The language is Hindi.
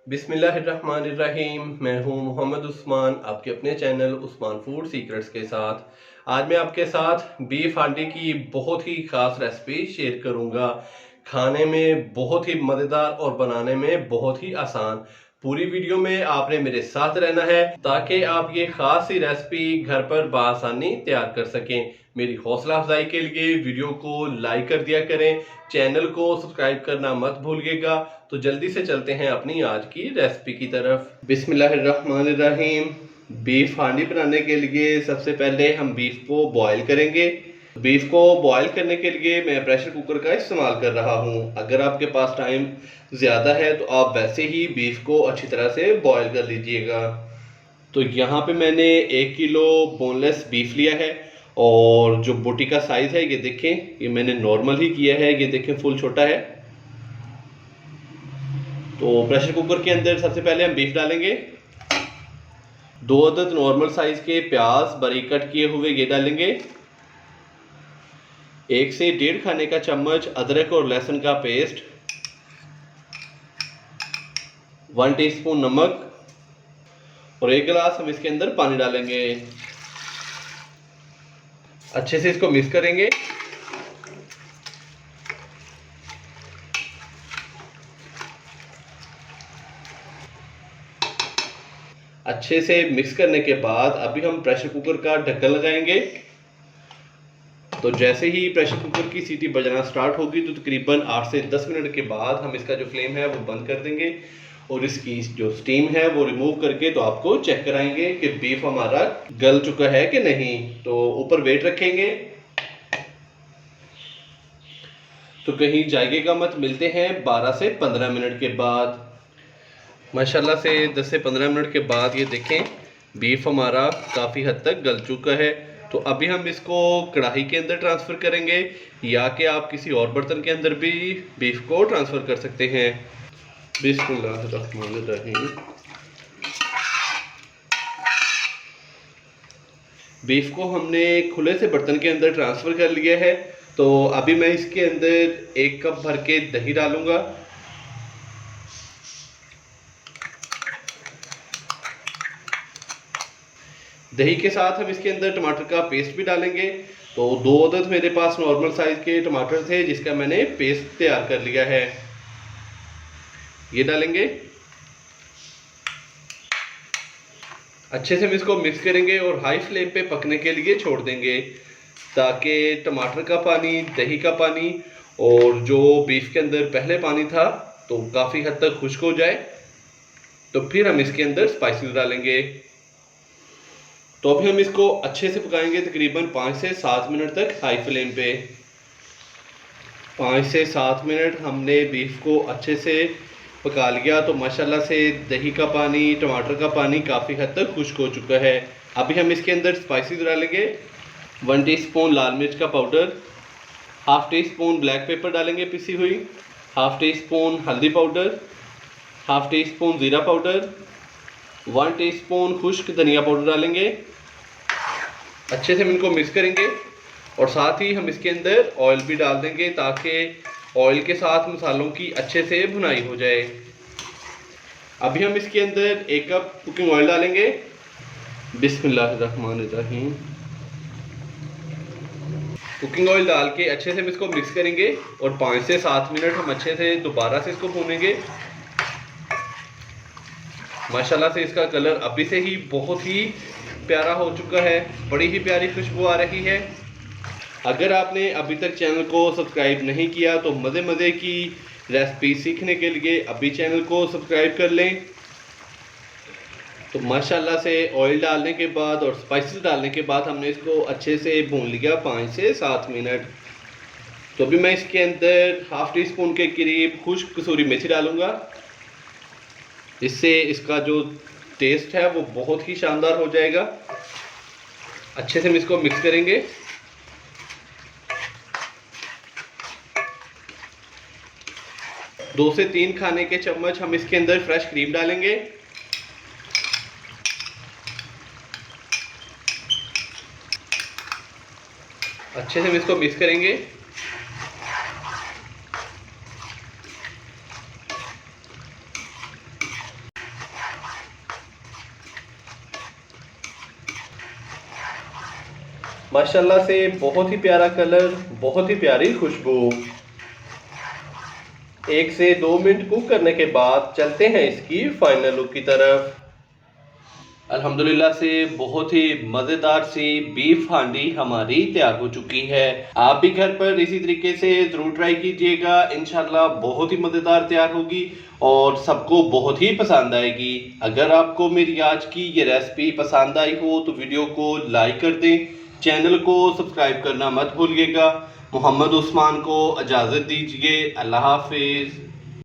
बिस्मिल्लाहिर्रहमानिर्रहीम। मैं हूं मोहम्मद उस्मान, आपके अपने चैनल उस्मान फूड सीक्रेट्स के साथ। आज मैं आपके साथ बीफ हांडी की बहुत ही ख़ास रेसिपी शेयर करूंगा। खाने में बहुत ही मज़ेदार और बनाने में बहुत ही आसान। पूरी वीडियो में आपने मेरे साथ रहना है ताकि आप ये ख़ास सी रेसिपी घर पर बआसानी तैयार कर सकें। मेरी हौसला अफजाई के लिए वीडियो को लाइक कर दिया करें, चैनल को सब्सक्राइब करना मत भूलिएगा। तो जल्दी से चलते हैं अपनी आज की रेसिपी की तरफ। बिस्मिल्लाहिर्रहमानिर्रहीम। बीफ हांडी बनाने के लिए सबसे पहले हम बीफ को बॉईल करेंगे। बीफ को बॉईल करने के लिए मैं प्रेशर कुकर का इस्तेमाल कर रहा हूँ। अगर आपके पास टाइम ज़्यादा है तो आप वैसे ही बीफ को अच्छी तरह से बॉईल कर लीजिएगा। तो यहाँ पे मैंने 1 किलो बोनलेस बीफ लिया है और जो बोटी का साइज़ है ये देखें, ये मैंने नॉर्मल ही किया है। ये देखें फुल छोटा है। तो प्रेशर कुकर के अंदर सबसे पहले हम बीफ डालेंगे। 2 अदद नॉर्मल साइज के प्याज बारीक कट किए हुए ये डालेंगे। 1 से 1.5 खाने का चम्मच अदरक और लहसुन का पेस्ट, 1 टीस्पून नमक और 1 गिलास हम इसके अंदर पानी डालेंगे। अच्छे से इसको मिक्स करेंगे। अच्छे से मिक्स करने के बाद अभी हम प्रेशर कुकर का ढक्कन लगाएंगे। तो जैसे ही प्रेशर कुकर की सीटी बजना स्टार्ट होगी तो तकरीबन 8 से 10 मिनट के बाद हम इसका जो फ्लेम है वो बंद कर देंगे और इसकी जो स्टीम है वो रिमूव करके तो आपको चेक कराएंगे कि बीफ हमारा गल चुका है कि नहीं। तो ऊपर वेट रखेंगे तो कहीं जाइएगा मत। मिलते हैं 12 से 15 मिनट के बाद। माशाल्लाह से 10 से 15 मिनट के बाद ये देखें बीफ हमारा काफ़ी हद तक गल चुका है। तो अभी हम इसको कढ़ाई के अंदर ट्रांसफ़र करेंगे या कि आप किसी और बर्तन के अंदर भी बीफ को ट्रांसफ़र कर सकते हैं। बिस्मिल्लाहिर्रहमानिर्रहीम। बीफ को हमने खुले से बर्तन के अंदर ट्रांसफ़र कर लिया है। तो अभी मैं इसके अंदर 1 कप भर के दही डालूँगा। दही के साथ हम इसके अंदर टमाटर का पेस्ट भी डालेंगे। तो 2 अदद मेरे पास नॉर्मल साइज के टमाटर थे जिसका मैंने पेस्ट तैयार कर लिया है, ये डालेंगे। अच्छे से हम इसको मिक्स करेंगे और हाई फ्लेम पे पकने के लिए छोड़ देंगे ताकि टमाटर का पानी, दही का पानी और जो बीफ के अंदर पहले पानी था तो काफ़ी हद तक खुश्क हो जाए। तो फिर हम इसके अंदर स्पाइसेस डालेंगे। तो अभी हम इसको अच्छे से पकाएंगे तकरीबन 5 से 7 मिनट तक हाई फ्लेम पे। 5 से 7 मिनट हमने बीफ को अच्छे से पका लिया। तो माशाल्लाह से दही का पानी, टमाटर का पानी काफ़ी हद तक खुश्क हो चुका है। अभी हम इसके अंदर स्पाइसेस डालेंगे। 1 टीस्पून लाल मिर्च का powder, half tea spoon black pepper डालेंगे पिसी हुई, हाफ टी स्पून हल्दी पाउडर, हाफ टी स्पून ज़ीरा पाउडर, 1 टीस्पून खुश्क धनिया पाउडर डालेंगे। अच्छे से हम इनको मिक्स करेंगे और साथ ही हम इसके अंदर ऑयल भी डाल देंगे ताकि ऑयल के साथ मसालों की अच्छे से भुनाई हो जाए। अभी हम इसके अंदर 1 कप कुकिंग ऑयल डालेंगे। बिस्मिल्लाहिर्रहमानिर्रहीम। कुकिंग ऑयल डाल के अच्छे से हम इसको मिक्स करेंगे और 5 से 7 मिनट हम अच्छे से दोबारा से इसको भूनेंगे। माशाल्लाह से इसका कलर अभी से ही बहुत ही प्यारा हो चुका है, बड़ी ही प्यारी खुशबू आ रही है। अगर आपने अभी तक चैनल को सब्सक्राइब नहीं किया तो मज़े मज़े की रेसिपी सीखने के लिए अभी चैनल को सब्सक्राइब कर लें। तो माशाल्लाह से ऑयल डालने के बाद और स्पाइसेस डालने के बाद हमने इसको अच्छे से भून लिया 5 से 7 मिनट। तो अभी मैं इसके अंदर हाफ टी स्पून के करीब खुश्क कसूरी मेथी डालूँगा। इससे इसका जो टेस्ट है वो बहुत ही शानदार हो जाएगा। अच्छे से हम इसको मिक्स करेंगे। दो से 3 खाने के चम्मच हम इसके अंदर फ्रेश क्रीम डालेंगे। अच्छे से हम इसको मिक्स करेंगे। माशाल्लाह से बहुत ही प्यारा कलर, बहुत ही प्यारी खुशबू। 1 से 2 मिनट कुक करने के बाद चलते हैं इसकी फाइनल लुक की तरफ। अल्हम्दुलिल्लाह से बहुत ही मज़ेदार सी बीफ हांडी हमारी तैयार हो चुकी है। आप भी घर पर इसी तरीके से ज़रूर ट्राई कीजिएगा, इंशाल्लाह बहुत ही मज़ेदार तैयार होगी और सबको बहुत ही पसंद आएगी। अगर आपको मेरी आज की ये रेसिपी पसंद आई हो तो वीडियो को लाइक कर दें, चैनल को सब्सक्राइब करना मत भूलिएगा। मोहम्मद उस्मान को इजाज़त दीजिए। अल्लाह हाफिज़।